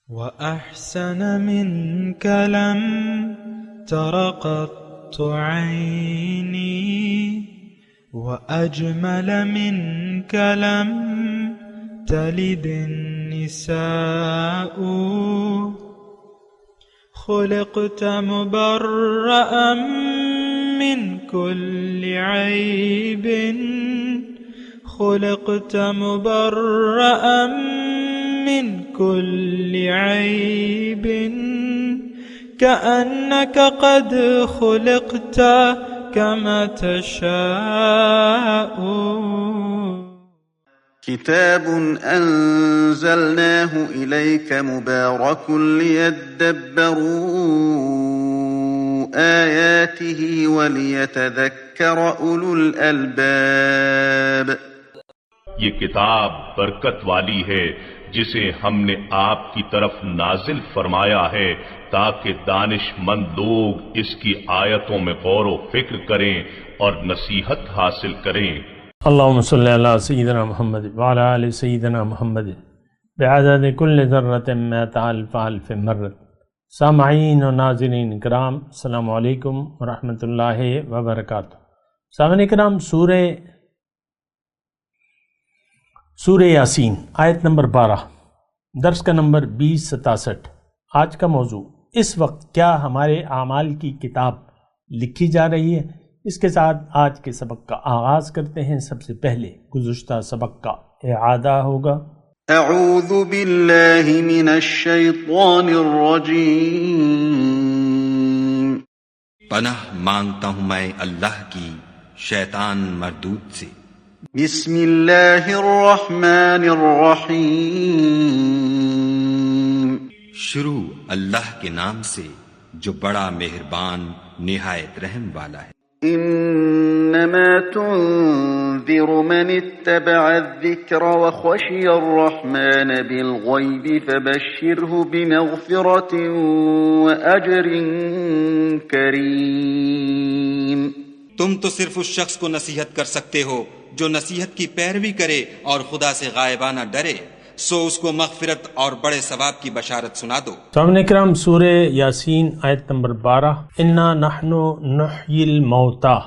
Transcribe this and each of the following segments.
وأحسن منك لم تر قط عيني وأجمل منك لم تلد النساء خلقت مبرأ من كل عيب خلقت مبرأ من كل عيب كأنك قد خلقت كما تشاء. كتاب أنزلناه إليك مبارك ليدبروا آياته وليتذكر أولو الألباب. یہ کتاب برکت والی ہے جسے ہم نے آپ کی طرف نازل فرمایا ہے تاکہ دانش مند لوگ اس کی آیتوں میں غور و فکر کریں اور نصیحت حاصل کریں. اللهم صل على سيدنا محمد وعلى آل سيدنا محمد بعدد كل ذرة مئة ألف ألف مرة. سامعین و ناظرین کرام، السلام علیکم ورحمۃ اللہ وبرکاتہ. سامعین کرام، سورہ یاسین آیت نمبر 12، درس کا نمبر 2067. آج کا موضوع، اس وقت کیا ہمارے اعمال کی کتاب لکھی جا رہی ہے؟ اس کے ساتھ آج کے سبق کا آغاز کرتے ہیں. سب سے پہلے گزشتہ سبق کا اعادہ ہوگا. اعوذ باللہ من الشیطان الرجیم. پناہ مانگتا ہوں میں اللہ کی شیطان مردود سے. بسم اللہ الرحمن الرحیم. شروع اللہ کے نام سے جو بڑا مہربان نہایت رحم والا ہے. انما تنذر من اتبع الذکر وخشی الرحمن بالغیب فبشره بمغفرة واجر کریم. تم تو صرف اس شخص کو نصیحت کر سکتے ہو جو نصیحت کی پیروی کرے اور خدا سے غائبانہ ڈرے، سو اس کو مغفرت اور بڑے ثواب کی بشارت سنا دو. سامعین کرام، سورہ یاسین آیت نمبر 12. انا نحن نحیی الموتى،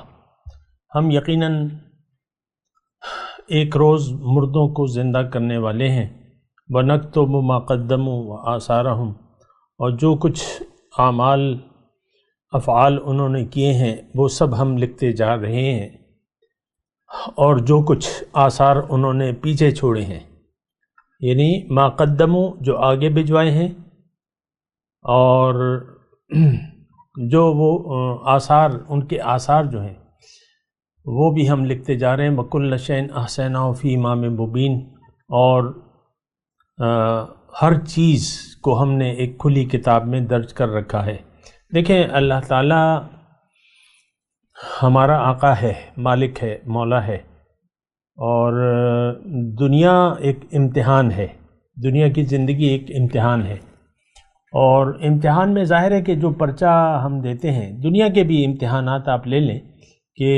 ہم یقیناً ایک روز مردوں کو زندہ کرنے والے ہیں. وَنَكْتُبُ مَا قَدَّمُوا وَآثَارَهُمْ، اور جو کچھ افعال انہوں نے کیے ہیں وہ سب ہم لکھتے جا رہے ہیں، اور جو کچھ آثار انہوں نے پیچھے چھوڑے ہیں، یعنی ما قدموا جو آگے بھجوائے ہیں، اور جو وہ آثار، ان کے آثار جو ہیں وہ بھی ہم لکھتے جا رہے ہیں. وَكُلَّ شَيْءٍ أَحْصَيْنَاهُ فِي إِمَامٍ مُبِينٍ، اور ہر چیز کو ہم نے ایک کھلی کتاب میں درج کر رکھا ہے. دیکھیں، اللہ تعالیٰ ہمارا آقا ہے، مالک ہے، مولا ہے، اور دنیا ایک امتحان ہے. دنیا کی زندگی ایک امتحان ہے، اور امتحان میں ظاہر ہے کہ جو پرچہ ہم دیتے ہیں، دنیا کے بھی امتحانات آپ لے لیں کہ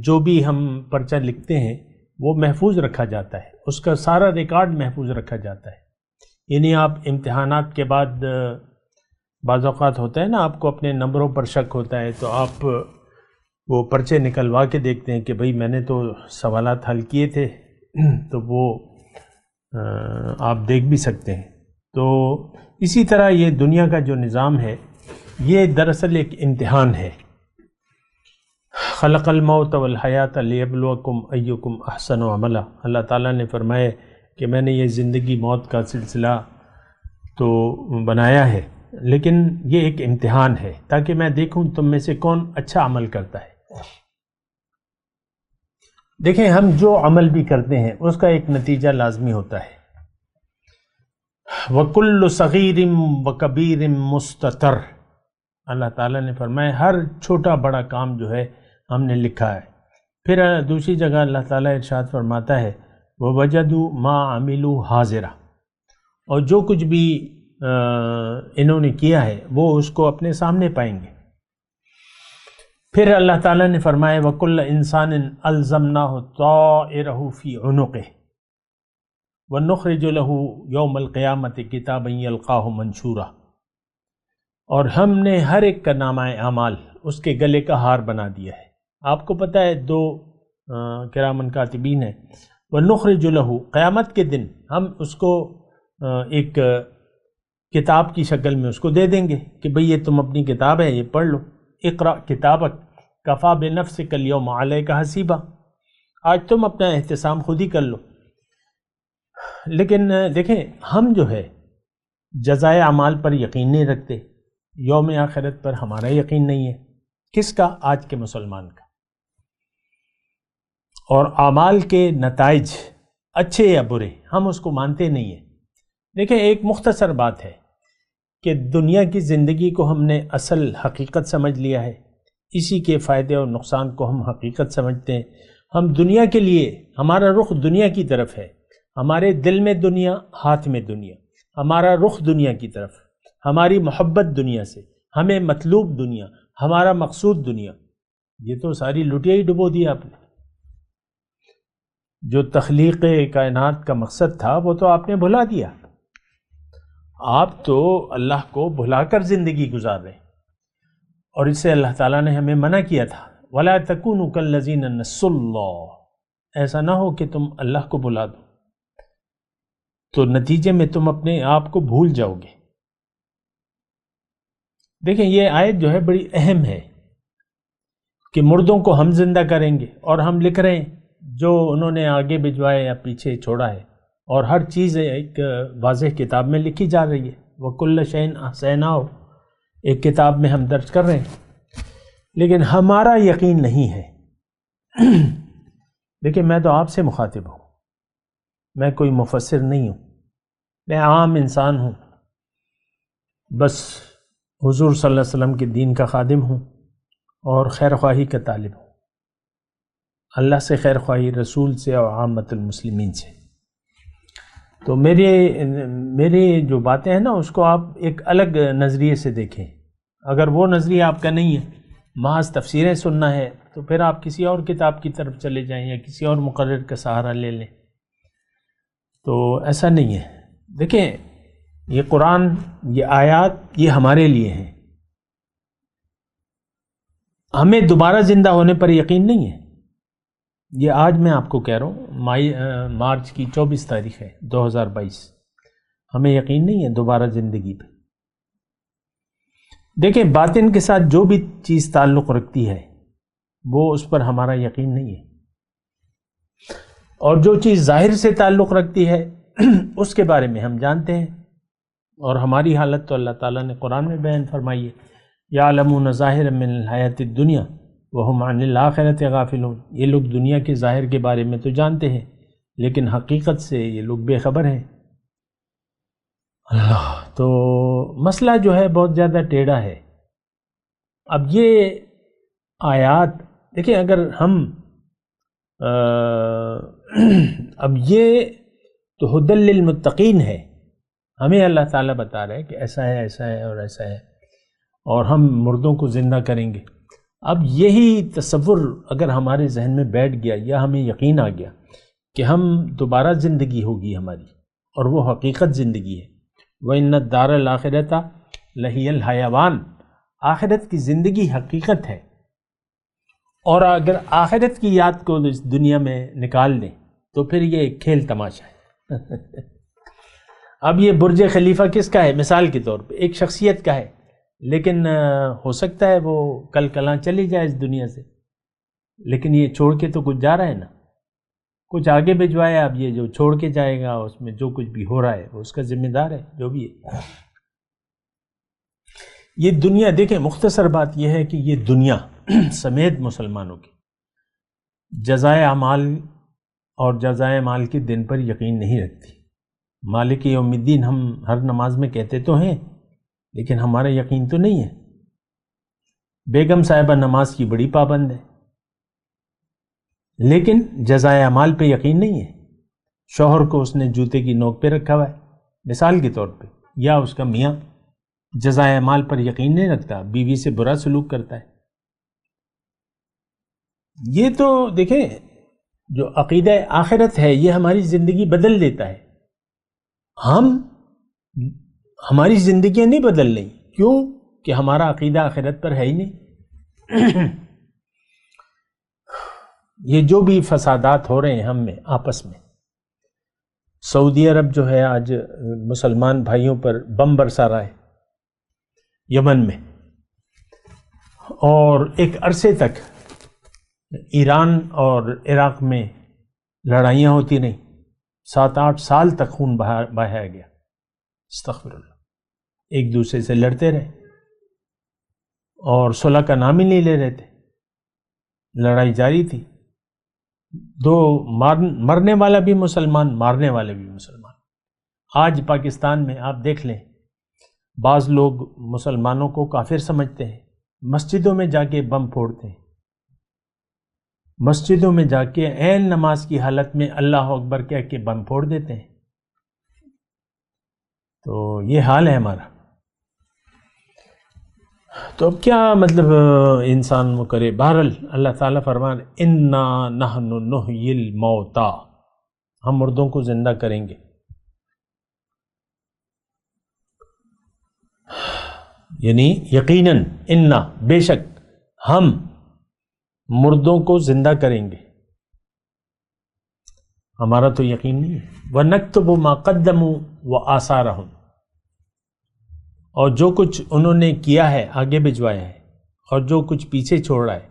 جو بھی ہم پرچہ لکھتے ہیں وہ محفوظ رکھا جاتا ہے، اس کا سارا ریکارڈ محفوظ رکھا جاتا ہے. یعنی آپ امتحانات کے بعد بعض اوقات ہوتا ہے نا، آپ کو اپنے نمبروں پر شک ہوتا ہے، تو آپ وہ پرچے نکلوا کے دیکھتے ہیں کہ بھئی میں نے تو سوالات حل کیے تھے، تو وہ آپ دیکھ بھی سکتے ہیں. تو اسی طرح یہ دنیا کا جو نظام ہے یہ دراصل ایک امتحان ہے. خلق الموت والحیات لیبلوکم ایکم احسن عملا. اللہ تعالیٰ نے فرمایا کہ میں نے یہ زندگی موت کا سلسلہ تو بنایا ہے، لیکن یہ ایک امتحان ہے تاکہ میں دیکھوں تم میں سے کون اچھا عمل کرتا ہے. دیکھیں، ہم جو عمل بھی کرتے ہیں اس کا ایک نتیجہ لازمی ہوتا ہے. وَكُلُّ صَغِيرٍ وَكَبِيرٍ مُسْتَتَرٍ. اللہ تعالیٰ نے فرمایا ہر چھوٹا بڑا کام جو ہے ہم نے لکھا ہے. پھر دوسری جگہ اللہ تعالیٰ ارشاد فرماتا ہے وَوَجَدُوا مَا عَمِلُوا حَاضِرًا، اور جو کچھ بھی انہوں نے کیا ہے وہ اس کو اپنے سامنے پائیں گے. پھر اللہ تعالیٰ نے فرمایا وَكُلَّ إِنسَانٍ أَلْزَمْنَاهُ طَائِرَهُ فِي عُنُقِهِ، وَنُخْرِجُ لَهُ يَوْمَ الْقِيَامَةِ كِتَابًا يَلْقَاهُ مَنْشُورًا، اور ہم نے ہر ایک کا نامہ اعمال اس کے گلے کا ہار بنا دیا ہے۔ آپ کو پتہ ہے دو کرامن کاتبین ہیں، وَنُخْرِجُ لَهُ، قیامت کے دن ہم اس کو ایک کتاب کی شکل میں اس کو دے دیں گے کہ بھئی یہ تم اپنی کتاب ہے، یہ پڑھ لو، اقرأ کتابک کفا بنفسک اليوم علیک حسیبا، آج تم اپنا احتسام خود ہی کر لو۔ لیکن دیکھیں ہم جو ہے جزائے اعمال پر یقین نہیں رکھتے، یوم آخرت پر ہمارا یقین نہیں ہے۔ کس کا؟ آج کے مسلمان کا۔ اور اعمال کے نتائج اچھے یا برے ہم اس کو مانتے نہیں ہیں۔ دیکھیں ایک مختصر بات ہے کہ دنیا کی زندگی کو ہم نے اصل حقیقت سمجھ لیا ہے، اسی کے فائدے اور نقصان کو ہم حقیقت سمجھتے ہیں۔ ہم دنیا کے لیے، ہمارا رخ دنیا کی طرف ہے، ہمارے دل میں دنیا، ہاتھ میں دنیا، ہمارا رخ دنیا کی طرف، ہماری محبت دنیا سے، ہمیں مطلوب دنیا، ہمارا مقصود دنیا۔ یہ تو ساری لٹیا ہی ڈبو دیا آپ نے۔ جو تخلیق کائنات کا مقصد تھا وہ تو آپ نے بھلا دیا۔ آپ تو اللہ کو بھلا کر زندگی گزار رہے ہیں، اور اس سے اللہ تعالیٰ نے ہمیں منع کیا تھا، وَلَا تَكُونُوا كَالَّذِينَ نَسُوا اللَّهَ، ایسا نہ ہو کہ تم اللہ کو بھلا دو، تو نتیجے میں تم اپنے آپ کو بھول جاؤ گے۔ دیکھیں یہ آیت جو ہے بڑی اہم ہے کہ مردوں کو ہم زندہ کریں گے، اور ہم لکھ رہے ہیں جو انہوں نے آگے بھجوایا یا پیچھے چھوڑا ہے، اور ہر چیز ایک واضح کتاب میں لکھی جا رہی ہے، وَكُلَّ شَيْءٍ أَحْصَيْنَاهُ، ایک کتاب میں ہم درج کر رہے ہیں، لیکن ہمارا یقین نہیں ہے۔ دیکھیں میں تو آپ سے مخاطب ہوں، میں کوئی مفسر نہیں ہوں، میں عام انسان ہوں، بس حضور صلی اللہ علیہ وسلم کے دین کا خادم ہوں اور خیر خواہی کا طالب ہوں، اللہ سے خیر خواہی، رسول سے اور عامت المسلمین سے۔ تو میری جو باتیں ہیں نا اس کو آپ ایک الگ نظریے سے دیکھیں۔ اگر وہ نظریہ آپ کا نہیں ہے، محض تفسیریں سننا ہے، تو پھر آپ کسی اور کتاب کی طرف چلے جائیں یا کسی اور مقرر کا سہارا لے لیں۔ تو ایسا نہیں ہے۔ دیکھیں یہ قرآن، یہ آیات، یہ ہمارے لیے ہیں۔ ہمیں دوبارہ زندہ ہونے پر یقین نہیں ہے۔ یہ آج میں آپ کو کہہ رہا ہوں، مارچ کی 24 تاریخ ہے 2022، ہمیں یقین نہیں ہے دوبارہ زندگی پہ۔ دیکھیں باطن کے ساتھ جو بھی چیز تعلق رکھتی ہے وہ اس پر ہمارا یقین نہیں ہے، اور جو چیز ظاہر سے تعلق رکھتی ہے اس کے بارے میں ہم جانتے ہیں، اور ہماری حالت تو اللہ تعالیٰ نے قرآن میں بیان فرمائی ہے، یعلمون ظاہرا من الحیات الدنیا وہم عن الآخرۃ غافلون، یہ لوگ دنیا کے ظاہر کے بارے میں تو جانتے ہیں لیکن حقیقت سے یہ لوگ بے خبر ہیں۔ اللہ، تو مسئلہ جو ہے بہت زیادہ ٹیڑھا ہے۔ اب یہ آیات دیکھیں، اگر ہم اب یہ تو ھدی للمتقین ہے، ہمیں اللہ تعالیٰ بتا رہے ہیں کہ ایسا ہے، ایسا ہے اور ایسا ہے، اور ہم مردوں کو زندہ کریں گے۔ اب یہی تصور اگر ہمارے ذہن میں بیٹھ گیا یا ہمیں یقین آ گیا کہ ہم دوبارہ زندگی ہوگی ہماری، اور وہ حقیقت زندگی ہے، وَإِنَّ الدَّارَ الْآخِرَةَ لَهِيَ الْحَيَوَانُ، آخرت کی زندگی حقیقت ہے، اور اگر آخرت کی یاد کو اس دنیا میں نکال دیں تو پھر یہ ایک کھیل تماشا ہے۔ اب یہ برج خلیفہ کس کا ہے؟ مثال کے طور پہ ایک شخصیت کا ہے، لیکن ہو سکتا ہے وہ کل کلاں چلی جائے اس دنیا سے، لیکن یہ چھوڑ کے تو کچھ جا رہا ہے نا، کچھ آگے بھجوایا۔ اب یہ جو چھوڑ کے جائے گا اس میں جو کچھ بھی ہو رہا ہے وہ اس کا ذمہ دار ہے، جو بھی ہے۔ یہ دنیا دیکھیں، مختصر بات یہ ہے کہ یہ دنیا سمیت مسلمانوں کی جزائے اعمال اور جزائے اعمال کے دن پر یقین نہیں رکھتی۔ مالک یوم الدین ہم ہر نماز میں کہتے تو ہیں، لیکن ہمارا یقین تو نہیں ہے۔ بیگم صاحبہ نماز کی بڑی پابند ہے، لیکن جزائے اعمال پہ یقین نہیں ہے۔ شوہر کو اس نے جوتے کی نوک پہ رکھا ہوا ہے مثال کے طور پہ، یا اس کا میاں جزائے اعمال پر یقین نہیں رکھتا، بیوی سے برا سلوک کرتا ہے۔ یہ تو دیکھیں جو عقیدہ آخرت ہے یہ ہماری زندگی بدل دیتا ہے۔ ہماری زندگیاں نہیں بدل رہی. کیوں؟ کہ ہمارا عقیدہ آخرت پر ہے ہی نہیں. یہ جو بھی فسادات ہو رہے ہیں ہم میں آپس میں، سعودی عرب جو ہے آج مسلمان بھائیوں پر بم برسا رہا ہے یمن میں، اور ایک عرصے تک ایران اور عراق میں لڑائیاں ہوتی رہیں، 7-8 سال تک خون بہایا گیا. استغفر اللہ. ایک دوسرے سے لڑتے رہے اور صلح کا نام ہی نہیں لے رہے تھے، لڑائی جاری تھی. مرنے والا بھی مسلمان، مارنے والے بھی مسلمان. آج پاکستان میں آپ دیکھ لیں، بعض لوگ مسلمانوں کو کافر سمجھتے ہیں، مسجدوں میں جا کے بم پھوڑتے ہیں، مسجدوں میں جا کے عین نماز کی حالت میں اللہ اکبر کہہ کے بم پھوڑ دیتے ہیں. تو یہ حال ہے ہمارا. تو اب کیا مطلب انسان وہ کرے؟ بہرحال اللہ تعالیٰ فرمان انا نحن نحیی الموتا، ہم مردوں کو زندہ کریں گے. یعنی یقیناً، انا بے شک، ہم مردوں کو زندہ کریں گے. ہمارا تو یقین نہیں ہے. وَنَكْتُبُ مَا قَدَّمُوا وَآثَارَهُمْ، اور جو کچھ انہوں نے کیا ہے آگے بھجوایا ہے اور جو کچھ پیچھے چھوڑا ہے،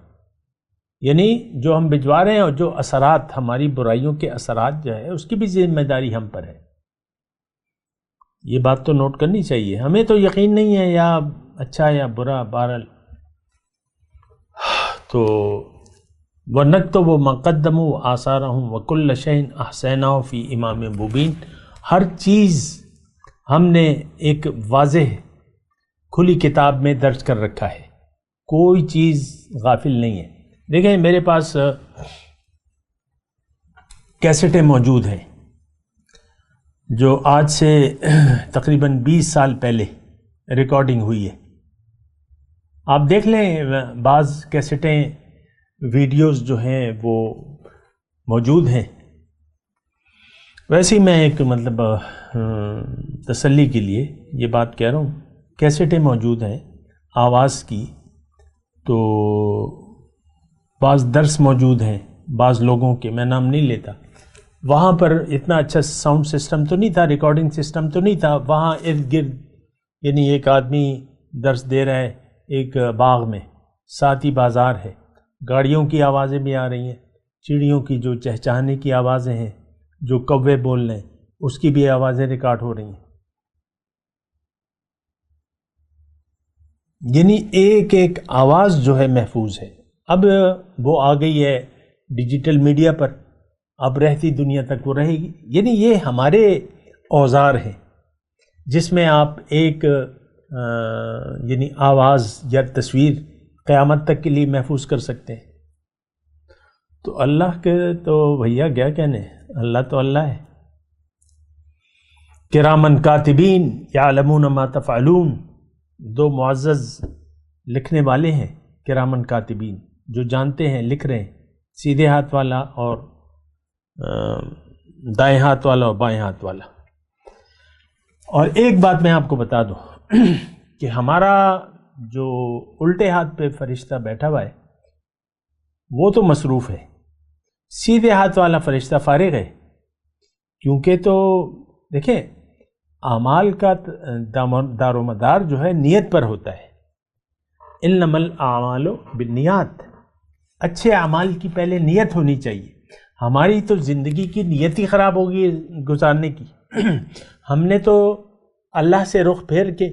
یعنی جو ہم بھجوا رہے ہیں اور جو اثرات، ہماری برائیوں کے اثرات جو ہے، اس کی بھی ذمہ داری ہم پر ہے. یہ بات تو نوٹ کرنی چاہیے. ہمیں تو یقین نہیں ہے یا اچھا یا برا. بہرحال تو وَنَكْتُبُ مَا قَدَّمُوا وَآثَارَهُمْ وَكُلَّ شَيْءٍ أَحْصَيْنَاهُ فِي إِمَامٍ مُبِينٍ، ہر چیز ہم نے ایک واضح کھلی کتاب میں درج کر رکھا ہے، کوئی چیز غافل نہیں ہے. دیکھیں میرے پاس کیسٹیں موجود ہیں جو آج سے تقریباً 20 سال پہلے ریکارڈنگ ہوئی ہے. آپ دیکھ لیں، بعض کیسٹیں ویڈیوز جو ہیں وہ موجود ہیں. ویسے ہی میں ایک مطلب تسلی کے لیے یہ بات کہہ رہا ہوں، کیسٹیں موجود ہیں آواز کی. تو بعض درس موجود ہیں بعض لوگوں کے، میں نام نہیں لیتا. وہاں پر اتنا اچھا ساؤنڈ سسٹم تو نہیں تھا، ریکارڈنگ سسٹم تو نہیں تھا. وہاں ارد گرد یعنی ایک آدمی درس دے رہا ہے ایک باغ میں، ساتھ ہی بازار ہے، گاڑیوں کی آوازیں بھی آ رہی ہیں، چڑیوں کی جو چہچہانے کی آوازیں ہیں، جو کوے بول رہے ہیں اس کی بھی آوازیں ریکارڈ ہو رہی ہیں. یعنی ایک ایک آواز جو ہے محفوظ ہے. اب وہ آ گئی ہے ڈیجیٹل میڈیا پر، اب رہتی دنیا تک وہ رہے گی. یعنی یہ ہمارے اوزار ہیں جس میں آپ ایک یعنی آواز یا تصویر قیامت تک کے لیے محفوظ کر سکتے ہیں. تو اللہ کے تو بھیا کیا کہنے، اللہ تو اللہ ہے. کرامن کاتبین یعلمون ما تفعلون، دو معزز لکھنے والے ہیں کرامن کاتبین، جو جانتے ہیں، لکھ رہے ہیں. سیدھے ہاتھ والا اور دائیں ہاتھ والا اور بائیں ہاتھ والا. اور ایک بات میں آپ کو بتا دوں کہ ہمارا جو الٹے ہاتھ پہ فرشتہ بیٹھا ہوا ہے وہ تو مصروف ہے، سیدھے ہاتھ والا فرشتہ فارغ ہے. کیونکہ تو دیکھیں اعمال کا دار و مدار جو ہے نیت پر ہوتا ہے. انما الاعمال بالنیات، اچھے اعمال کی پہلے نیت ہونی چاہیے. ہماری تو زندگی کی نیت ہی خراب ہوگی گزارنے کی. ہم نے تو اللہ سے رخ پھیر کے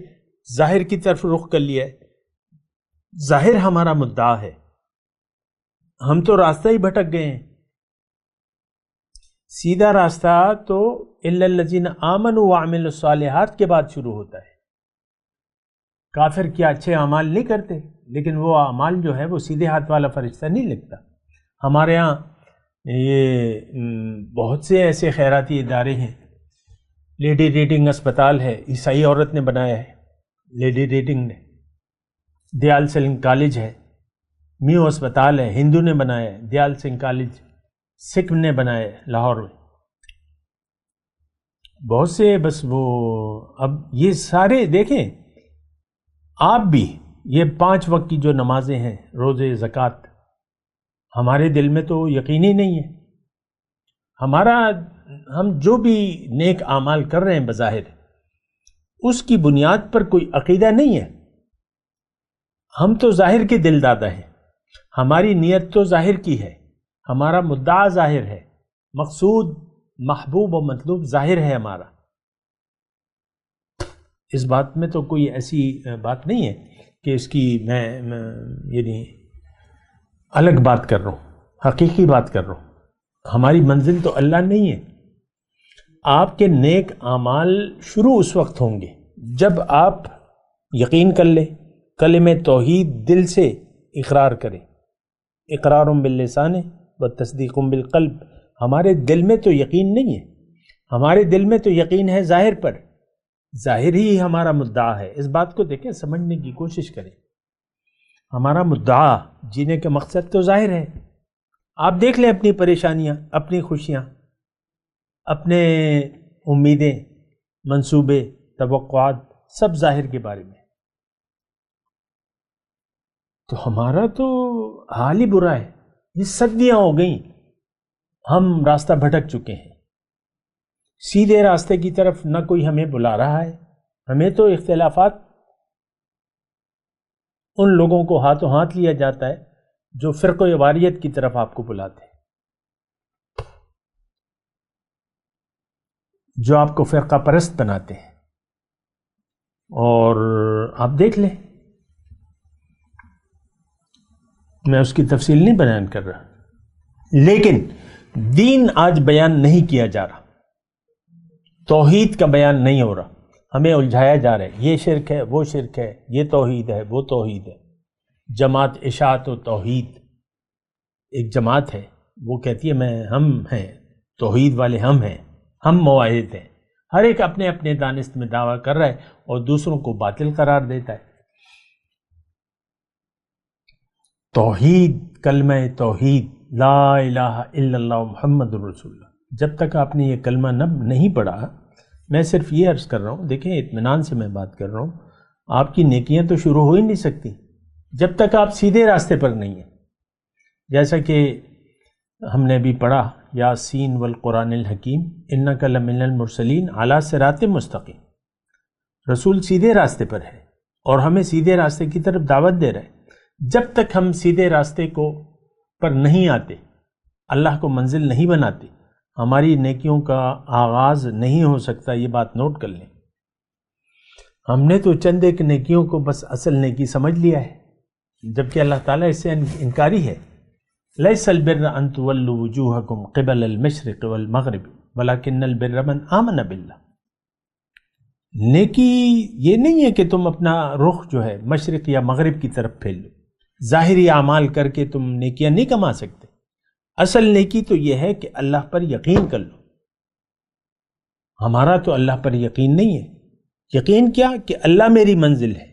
ظاہر کی طرف رخ کر لیا ہے، ظاہر ہمارا مدعا ہے، ہم تو راستہ ہی بھٹک گئے ہیں. سیدھا راستہ تو الا الذین آمنوا وعملوا الصالحات کے بعد شروع ہوتا ہے. کافر کیا اچھے اعمال نہیں کرتے، لیکن وہ اعمال جو ہے وہ سیدھے ہاتھ والا فرشتہ نہیں لکھتا. ہمارے ہاں یہ بہت سے ایسے خیراتی ادارے ہیں. لیڈی ریڈنگ اسپتال ہے، عیسائی عورت نے بنایا ہے، لیڈی ریڈنگ نے. دیال سنگھ کالج ہے، میو اسپتال ہے، ہندو نے بنایا ہے. دیال سنگھ کالج سکھ نے بنایا ہے لاہور میں. بہت سے بس وہ اب یہ سارے دیکھیں آپ بھی، یہ 5 وقت کی جو نمازیں ہیں، روزے، زکوٰۃ، ہمارے دل میں تو یقین ہی نہیں ہے. ہم جو بھی نیک اعمال کر رہے ہیں بظاہر، اس کی بنیاد پر کوئی عقیدہ نہیں ہے. ہم تو ظاہر کے دل دادا ہیں، ہماری نیت تو ظاہر کی ہے، ہمارا مدعا ظاہر ہے، مقصود، محبوب و مطلوب ظاہر ہے ہمارا. اس بات میں تو کوئی ایسی بات نہیں ہے کہ اس کی میں یعنی الگ بات کر رہا ہوں، حقیقی بات کر رہا ہوں. ہماری منزل تو اللہ نہیں ہے. آپ کے نیک اعمال شروع اس وقت ہوں گے جب آپ یقین کر لیں، کلمہ توحید دل سے اقرار کریں. اقرار باللسان و تصدیق بالقلب. ہمارے دل میں تو یقین نہیں ہے، ہمارے دل میں تو یقین ہے ظاہر پر، ظاہر ہی ہمارا مدعا ہے. اس بات کو دیکھیں، سمجھنے کی کوشش کریں. ہمارا مدعا، جینے کا مقصد تو ظاہر ہے. آپ دیکھ لیں اپنی پریشانیاں، اپنی خوشیاں، اپنے امیدیں، منصوبے، توقعات، سب ظاہر کے بارے میں. تو ہمارا تو حال ہی برا ہے. یہ صدیاں ہو گئیں ہم راستہ بھٹک چکے ہیں. سیدھے راستے کی طرف نہ کوئی ہمیں بلا رہا ہے. ہمیں تو اختلافات ان لوگوں کو ہاتھوں ہاتھ لیا جاتا ہے جو فرقہ واریت کی طرف آپ کو بلاتے ہیں، جو آپ کو فرقہ پرست بناتے ہیں. اور آپ دیکھ لیں، میں اس کی تفصیل نہیں بیان کر رہا، لیکن دین آج بیان نہیں کیا جا رہا، توحید کا بیان نہیں ہو رہا. ہمیں الجھایا جا رہا ہے، یہ شرک ہے، وہ شرک ہے، یہ توحید ہے، وہ توحید ہے. جماعت اشاعت و توحید ایک جماعت ہے، وہ کہتی ہے ہم ہیں توحید والے، ہم ہیں، ہم موحد ہیں. ہر ایک اپنے اپنے دانست میں دعویٰ کر رہا ہے اور دوسروں کو باطل قرار دیتا ہے. توحید، کلمہ توحید، لا الہ الا اللہ محمد الرسول اللہ، جب تک آپ نے یہ کلمہ نہیں پڑھا، میں صرف یہ عرض کر رہا ہوں، دیکھیں اطمینان سے میں بات کر رہا ہوں، آپ کی نیکیاں تو شروع ہو ہی نہیں سکتی جب تک آپ سیدھے راستے پر نہیں ہیں. جیسا کہ ہم نے بھی پڑھا، یاسین والقرآن الحکیم انک لمن المرسلین علی صراط مستقیم. رسول سیدھے راستے پر ہے اور ہمیں سیدھے راستے کی طرف دعوت دے رہا ہے. جب تک ہم سیدھے راستے پر نہیں آتے، اللہ کو منزل نہیں بناتے، ہماری نیکیوں کا آغاز نہیں ہو سکتا. یہ بات نوٹ کر لیں. ہم نے تو چند ایک نیکیوں کو بس اصل نیکی سمجھ لیا ہے، جبکہ اللہ تعالیٰ اس سے انکاری ہے. لیس البر ان تولوا وجوہکم قبل المشرق والمغرب ولکن البر من آمن باللہ. نیکی یہ نہیں ہے کہ تم اپنا رخ جو ہے مشرق یا مغرب کی طرف پھیر لو. ظاہری اعمال کر کے تم نیکیاں نہیں کما سکتے. اصل نیکی تو یہ ہے کہ اللہ پر یقین کر لو. ہمارا تو اللہ پر یقین نہیں ہے. یقین کیا کہ اللہ میری منزل ہے،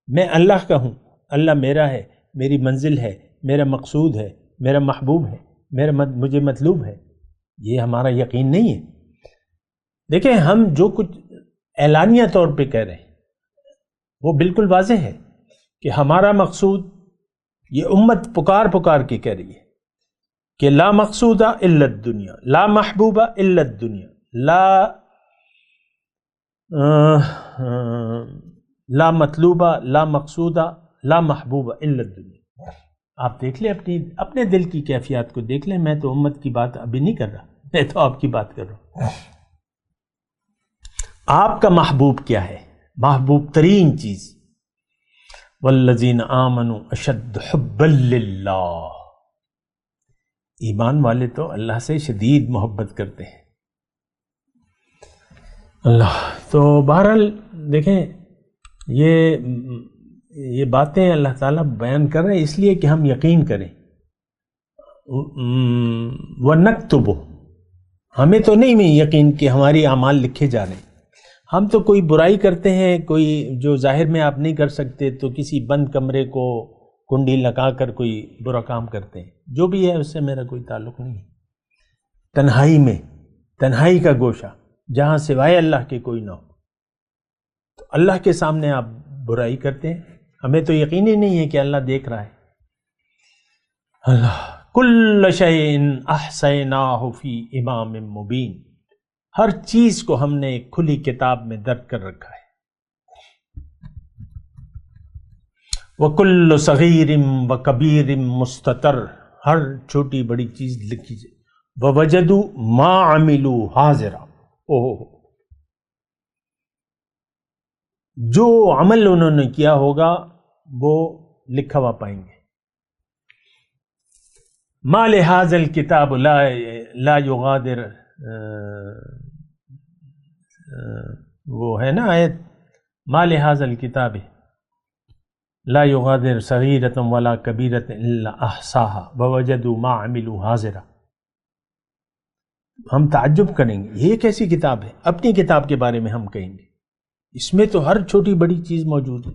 میں اللہ کا ہوں، اللہ میرا ہے، میری منزل ہے، میرا مقصود ہے، میرا محبوب ہے، مجھے مطلوب ہے. یہ ہمارا یقین نہیں ہے. دیکھیں، ہم جو کچھ اعلانیہ طور پہ کہہ رہے ہیں وہ بالکل واضح ہے کہ ہمارا مقصود، یہ امت پکار کے کہہ رہی ہے کہ لا مقصودہ الا الدنیا، لا محبوبہ الا الدنیا، لا مطلوبہ، لا مقصودہ، لا محبوبہ الا الدنیا. آپ دیکھ لیں اپنے دل کی کیفیات کو دیکھ لیں. میں تو امت کی بات ابھی نہیں کر رہا، میں تو آپ کی بات کر رہا ہوں. آپ کا محبوب کیا ہے؟ محبوب ترین چیز، والذین آمنوا اشد حبا للہ. ایمان والے تو اللہ سے شدید محبت کرتے ہیں. اللہ تو بہرحال دیکھیں، یہ باتیں اللہ تعالیٰ بیان کر رہے ہیں اس لیے کہ ہم یقین کریں. وَنَكْتُبُ، ہمیں تو نہیں یقین کہ ہماری اعمال لکھے جا رہے ہیں. ہم تو کوئی برائی کرتے ہیں، کوئی جو ظاہر میں آپ نہیں کر سکتے، تو کسی بند کمرے کو کنڈی لگا کر کوئی برا کام کرتے ہیں. جو بھی ہے اس سے میرا کوئی تعلق نہیں ہے. تنہائی میں، تنہائی کا گوشہ، جہاں سوائے اللہ کے کوئی نہ ہو، تو اللہ کے سامنے آپ برائی کرتے ہیں؟ ہمیں تو یقین ہی نہیں ہے کہ اللہ دیکھ رہا ہے۔ اللہ کل شیء احصیناہ فی امام مبین، ہر چیز کو ہم نے ایک کھلی کتاب میں درج کر رکھا ہے۔ وَكُلُّ صَغِيرٍ وَكَبِيرٍ مُسْتَطَرٍ، ہر چھوٹی بڑی چیز لکھی جائے۔ وَوَجَدُوا مَا عَمِلُوا حَاضِرًا، جو عمل انہوں نے کیا ہوگا وہ لکھا ہوا پائیں گے۔ مَا لِهَذَا الْكِتَابُ لا يُغَادِرُ، وہ ہے نا آیت، مَا لِهَذَا الْكِتَابِ لا يغادر صغیرۃ ولا کبیرۃ الا احصاها ووجدوا ما عملوا حاضرا۔ ہم تعجب کریں گے یہ کیسی کتاب ہے؟ اپنی کتاب کے بارے میں ہم کہیں گے اس میں تو ہر چھوٹی بڑی چیز موجود ہے،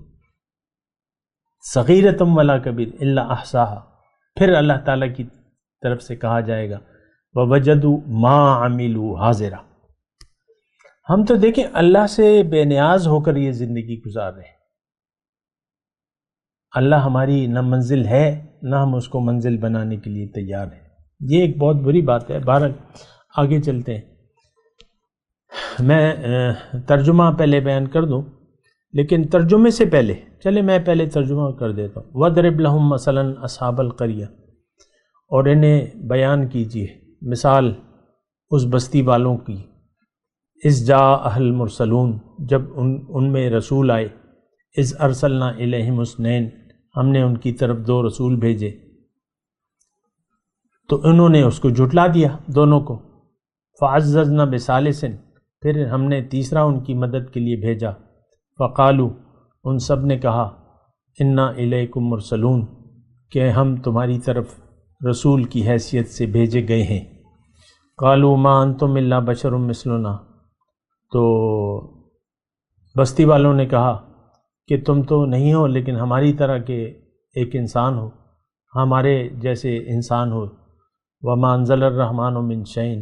صغیرۃ ولا کبیر الا احصاها۔ پھر اللہ تعالیٰ کی طرف سے کہا جائے گا ووجدوا ما عملوا حاضرا۔ ہم تو دیکھیں اللہ سے بے نیاز ہو کر یہ زندگی گزار رہے ہیں، اللہ ہماری نہ منزل ہے نہ ہم اس کو منزل بنانے کے لیے تیار ہیں۔ یہ ایک بہت بری بات ہے۔ بہرحال آگے چلتے ہیں، میں ترجمہ پہلے بیان کر دوں، لیکن ترجمے سے پہلے چلے میں پہلے ترجمہ کر دیتا ہوں۔ وَضْرِبْ لَهُمْ مَثَلًا أَصْحَابَ الْقَرْيَةِ، اور انہیں بیان کیجیے مثال اس بستی والوں کی، اِذْ جَاءَهَا الْمُرْسَلُونَ، جب ان میں رسول آئے، اِذْ أَرْسَلْنَا إِلَيْهِمُ اثْنَيْنِ، ہم نے ان کی طرف 2 رسول بھیجے، تو انہوں نے اس کو جھٹلا دیا دونوں کو۔ فَعَزَّزْنَا بِثَالِثٍ، پھر ہم نے تیسرا ان کی مدد کے لیے بھیجا۔ فَقَالُوا، ان سب نے کہا، إِنَّا إِلَيْكُمْ مُرْسَلُونَ، کہ ہم تمہاری طرف رسول کی حیثیت سے بھیجے گئے ہیں۔ قَالُوا مَا أَنْتُمْ إِلَّا بَشَرٌ مِثْلُنَا، تو بستی والوں نے کہا کہ تم تو نہیں ہو لیکن ہماری طرح کے ایک انسان ہو، ہمارے جیسے انسان ہو۔ وَمَا أَنزَلَ الرَّحْمَنُ مِنْ شَيْءٍ،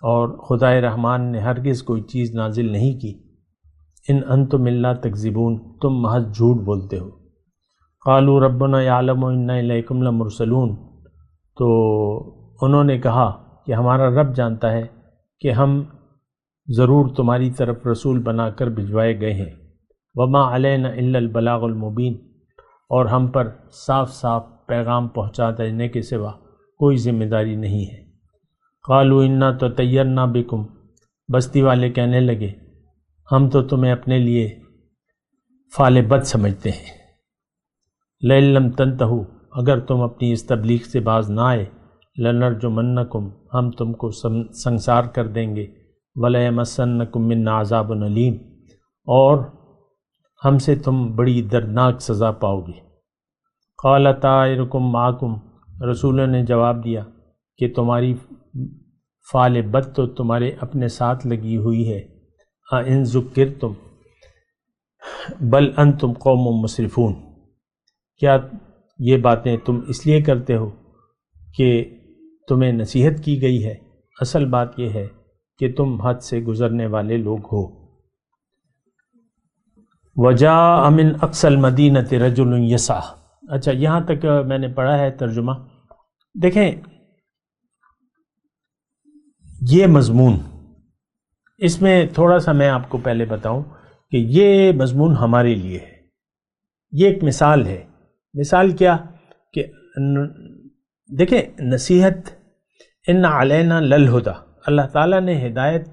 اور خدائے رحمان نے ہرگز کوئی چیز نازل نہیں کی۔ إِنْ أَنْتُمْ إِلَّا تَكْذِبُونَ، تم محض جھوٹ بولتے ہو۔ قَالُوا رَبُّنَا يَعْلَمُ إِنَّا إِلَيْكُمْ لَمُرْسَلُونَ، تو انہوں نے کہا کہ ہمارا رب جانتا ہے کہ ہم ضرور تمہاری طرف رسول بنا کر بھجوائے گئے ہیں۔ وَمَا عَلَيْنَا إِلَّا الْبَلَاغُ الْمُبِينُ، اور ہم پر صاف صاف پیغام پہنچا دینے کے سوا کوئی ذمہ داری نہیں ہے۔ قَالُوا إِنَّا تَطَيَّرْنَا بِكُمْ، بستی والے کہنے لگے ہم تو تمہیں اپنے لیے فعل بد سمجھتے ہیں۔ لَئِن لَّمْ تَنْتَهُوا، اگر تم اپنی اس تبلیغ سے باز نہ آئے، لَنَرْجُمَنَّكُمْ، ہم تم کو سنسار کر دیں گے، وَلَيَمَسَّنَّكُم مِّنَّا عَذَابٌ أَلِيمٌ، اور ہم سے تم بڑی دردناک سزا پاؤ گے۔ قَالَ طَائِرُكُم مَّعَكُمْ، رسولوں نے جواب دیا کہ تمہاری فعل بد تو تمہارے اپنے ساتھ لگی ہوئی ہے۔ اَإِن ذُكِّرْتُمْ بَلْ أَنْتُمْ قَوْمٌ مُسْرِفُونَ، کیا یہ باتیں تم اس لیے کرتے ہو کہ تمہیں نصیحت کی گئی ہے؟ اصل بات یہ ہے کہ تم حد سے گزرنے والے لوگ ہو۔ وَجَاءَ مِنْ أَقْصَى الْمَدِينَةِ رَجُلٌ يَسْعَىٰ، اچھا یہاں تک میں نے پڑھا ہے ترجمہ۔ دیکھیں یہ مضمون، اس میں تھوڑا سا میں آپ کو پہلے بتاؤں کہ یہ مضمون ہمارے لیے ہے، یہ ایک مثال ہے۔ مثال کیا کہ دیکھیں نصیحت، ان علینا للہدی، اللہ تعالیٰ نے ہدایت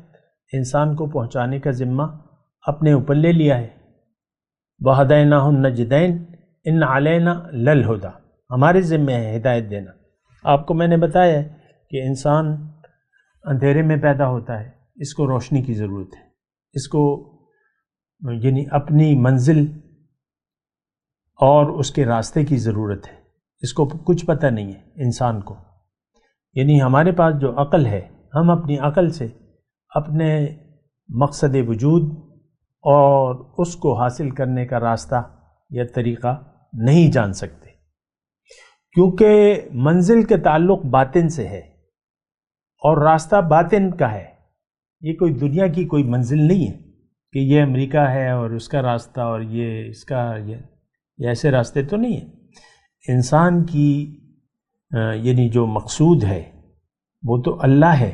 انسان کو پہنچانے کا ذمہ اپنے اوپر لے لیا ہے۔ وَہَدَيْنَاهُ النَّجْدَيْنِ، ان علینا للہدی، ہمارے ذمہ ہے ہدایت دینا۔ آپ کو میں نے بتایا ہے کہ انسان اندھیرے میں پیدا ہوتا ہے، اس کو روشنی کی ضرورت ہے، اس کو یعنی اپنی منزل اور اس کے راستے کی ضرورت ہے۔ اس کو کچھ پتہ نہیں ہے انسان کو، یعنی ہمارے پاس جو عقل ہے، ہم اپنی عقل سے اپنے مقصد وجود اور اس کو حاصل کرنے کا راستہ یا طریقہ نہیں جان سکتے، کیونکہ منزل کے تعلق باطن سے ہے اور راستہ باطن کا ہے، یہ کوئی دنیا کی کوئی منزل نہیں ہے کہ یہ امریکہ ہے اور اس کا راستہ اور یہ اس کا یہ ایسے راستے تو نہیں ہیں۔ انسان کی یعنی جو مقصود ہے وہ تو اللہ ہے،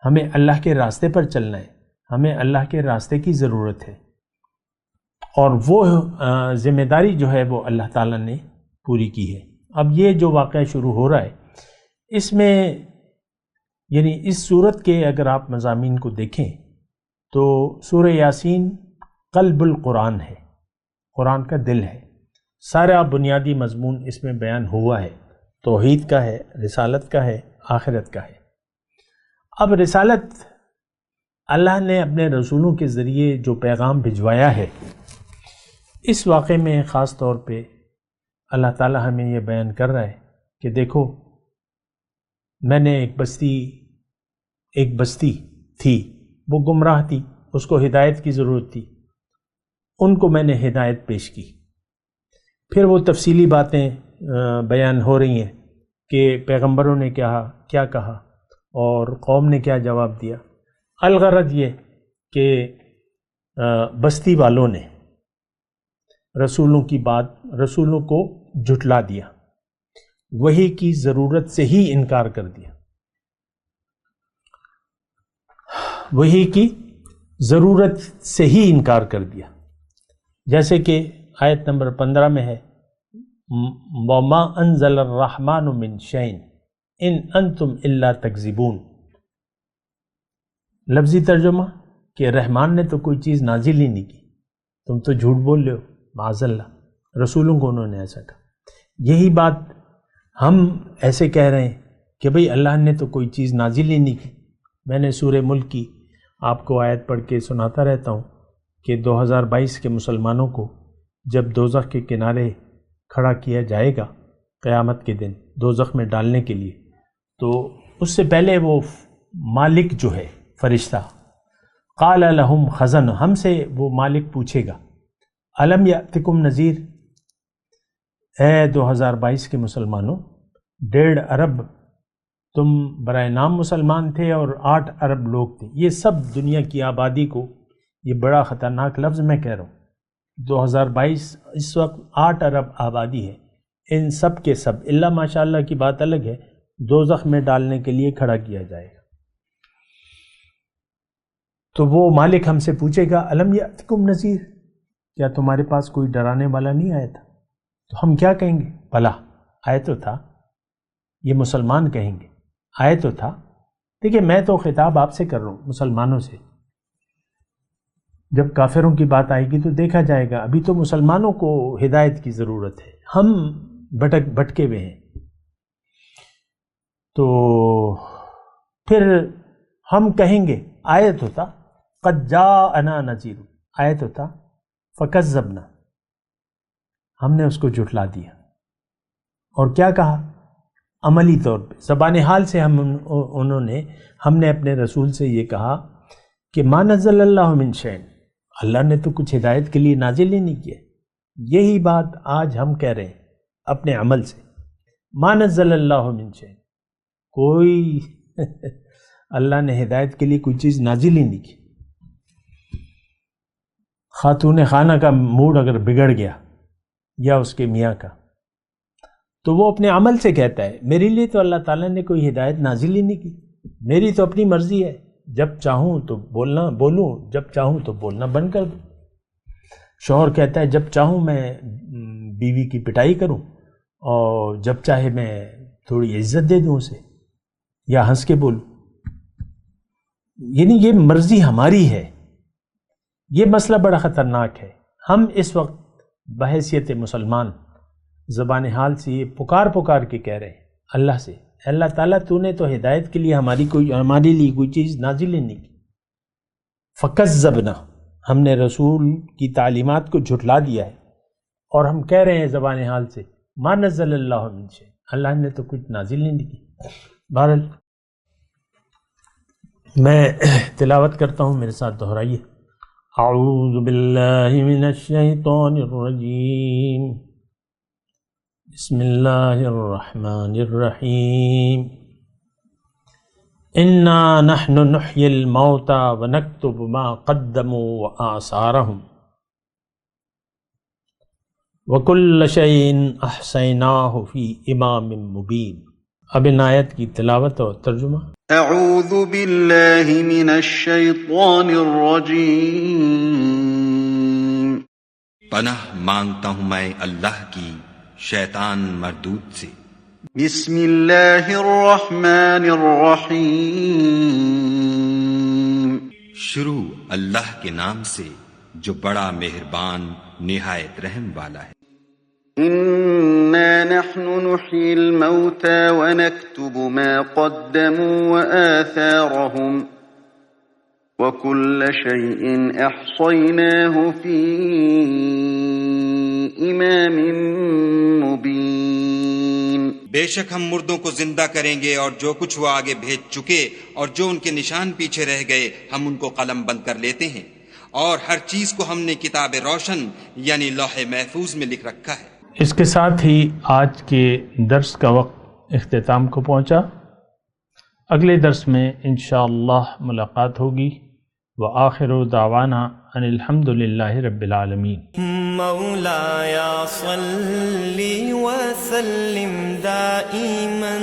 ہمیں اللہ کے راستے پر چلنا ہے، ہمیں اللہ کے راستے کی ضرورت ہے، اور وہ ذمہ داری جو ہے وہ اللہ تعالیٰ نے پوری کی ہے۔ اب یہ جو واقعہ شروع ہو رہا ہے اس میں یعنی اس صورت کے اگر آپ مضامین کو دیکھیں تو سورہ یاسین قلب القرآن ہے، قرآن کا دل ہے، سارا بنیادی مضمون اس میں بیان ہوا ہے، توحید کا ہے، رسالت کا ہے، آخرت کا ہے۔ اب رسالت اللہ نے اپنے رسولوں کے ذریعے جو پیغام بھجوایا ہے، اس واقعے میں خاص طور پہ اللہ تعالیٰ ہمیں یہ بیان کر رہا ہے کہ دیکھو میں نے ایک بستی تھی، وہ گمراہ تھی، اس کو ہدایت کی ضرورت تھی، ان کو میں نے ہدایت پیش کی۔ پھر وہ تفصیلی باتیں بیان ہو رہی ہیں کہ پیغمبروں نے کیا کہا اور قوم نے کیا جواب دیا۔ الغرض یہ کہ بستی والوں نے رسولوں کو جھٹلا دیا، وحی کی ضرورت سے ہی انکار کر دیا، وحی کی ضرورت سے ہی انکار کر دیا، جیسے کہ آیت نمبر 15 میں ہے وَمَا أَنزَلَ الرَّحْمَنُ مِنْ شَيْءٍ إِنْ أَنْتُمْ إِلَّا تَكْذِبُونَ۔ لفظی ترجمہ کہ رحمان نے تو کوئی چیز نازل ہی نہیں کی، تم تو جھوٹ بول رہے ہو، معاذ اللہ۔ رسولوں کو انہوں نے ایسا کہا۔ یہی بات ہم ایسے کہہ رہے ہیں کہ بھئی اللہ نے تو کوئی چیز نازل ہی نہیں کی۔ میں نے سورہ ملک کی آپ کو آیت پڑھ کے سناتا رہتا ہوں کہ 2022 کے مسلمانوں کو جب دوزخ کے کنارے کھڑا کیا جائے گا قیامت کے دن دوزخ میں ڈالنے کے لیے، تو اس سے پہلے وہ مالک جو ہے فرشتہ قال لہم خزن، ہم سے وہ مالک پوچھے گا الم یاتکم نذیر، اے 2022 کے مسلمانوں 1.5 ارب تم برائے نام مسلمان تھے اور 8 ارب لوگ تھے۔ یہ سب دنیا کی آبادی کو، یہ بڑا خطرناک لفظ میں کہہ رہا ہوں، 2022 اس وقت 8 ارب آبادی ہے، ان سب کے سب اللہ ماشاءاللہ کی بات الگ ہے دوزخ میں ڈالنے کے لیے کھڑا کیا جائے گا۔ تو وہ مالک ہم سے پوچھے گا الم یاتکم نذیر، کیا تمہارے پاس کوئی ڈرانے والا نہیں آیا تھا؟ تو ہم کیا کہیں گے؟ بھلا آئے تو تھا، یہ مسلمان کہیں گے آئے تو تھا۔ دیکھیے میں تو خطاب آپ سے کر رہا ہوں، مسلمانوں سے، جب کافروں کی بات آئے گی تو دیکھا جائے گا، ابھی تو مسلمانوں کو ہدایت کی ضرورت ہے، ہم بھٹکے ہوئے ہیں۔ تو پھر ہم کہیں گے آئے تو تھا، قد جاءنا نذیر، آئے تو تھا، فکذبنا، ہم نے اس کو جھٹلا دیا۔ اور کیا کہا؟ عملی طور پہ زبان حال سے ہم نے اپنے رسول سے یہ کہا کہ ما نزل اللہ من شیء، اللہ نے تو کچھ ہدایت کے لیے نازل ہی نہیں کیا۔ یہی بات آج ہم کہہ رہے ہیں اپنے عمل سے، ما نزل اللہ من شیء، کوئی اللہ نے ہدایت کے لیے کوئی چیز نازل ہی نہیں کی۔ خاتون خانہ کا موڈ اگر بگڑ گیا یا اس کے میاں کا، تو وہ اپنے عمل سے کہتا ہے میرے لیے تو اللہ تعالیٰ نے کوئی ہدایت نازل ہی نہیں کی، میری تو اپنی مرضی ہے، جب چاہوں تو بولوں، جب چاہوں تو بولنا بند کر دوں۔ شوہر کہتا ہے جب چاہوں میں بیوی کی پٹائی کروں اور جب چاہے میں تھوڑی عزت دے دوں اسے یا ہنس کے بولوں، یعنی یہ مرضی ہماری ہے۔ یہ مسئلہ بڑا خطرناک ہے۔ ہم اس وقت بحیثیت مسلمان زبان حال سے یہ پکار کے کہہ رہے ہیں اللہ سے، اللہ تعالیٰ تو نے تو ہدایت کے لیے ہمارے لیے کوئی چیز نازل ہی نہیں کی۔ فکذبنا، ہم نے رسول کی تعلیمات کو جھٹلا دیا ہے، اور ہم کہہ رہے ہیں زبان حال سے ما نزل اللہ من شیء، اللہ نے تو کچھ نازل ہی نہیں کی۔ بہرحال میں تلاوت کرتا ہوں، میرے ساتھ دہرائیے۔ اعوذ باللہ من الشیطان الرجیم، بسم اللہ الرحمن الرحیم۔ انا نحن نحيي الموتى ونكتب ما قدموا وآثارهم وكل شيء احصيناه في امام مبين۔ اب ان آیت کی تلاوت اور ترجمہ۔ اعوذ باللہ من الشیطان الرجیم۔ پناہ مانگتا ہوں میں اللہ کی شیطان مردود سے۔ بسم اللہ الرحمن الرحیم۔ شروع اللہ کے نام سے جو بڑا مہربان نہایت رحم والا ہے۔ انا نحن نحيي الموتى ونكتب ما قدموا وآثارهم وكل شيء احصيناه في امام مبين۔ بے شک ہم مردوں کو زندہ کریں گے اور جو کچھ وہ آگے بھیج چکے اور جو ان کے نشان پیچھے رہ گئے ہم ان کو قلم بند کر لیتے ہیں، اور ہر چیز کو ہم نے کتاب روشن یعنی لوح محفوظ میں لکھ رکھا ہے۔ اس کے ساتھ ہی آج کے درس کا وقت اختتام کو پہنچا۔ اگلے درس میں انشاءاللہ ملاقات ہوگی۔ وآخر دعوانا ان الحمد للہ رب العالمین۔ مولاي صل وسلم دائما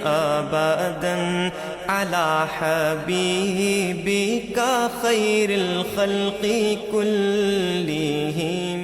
ابدا على حبيبك خير الخلق كلهم۔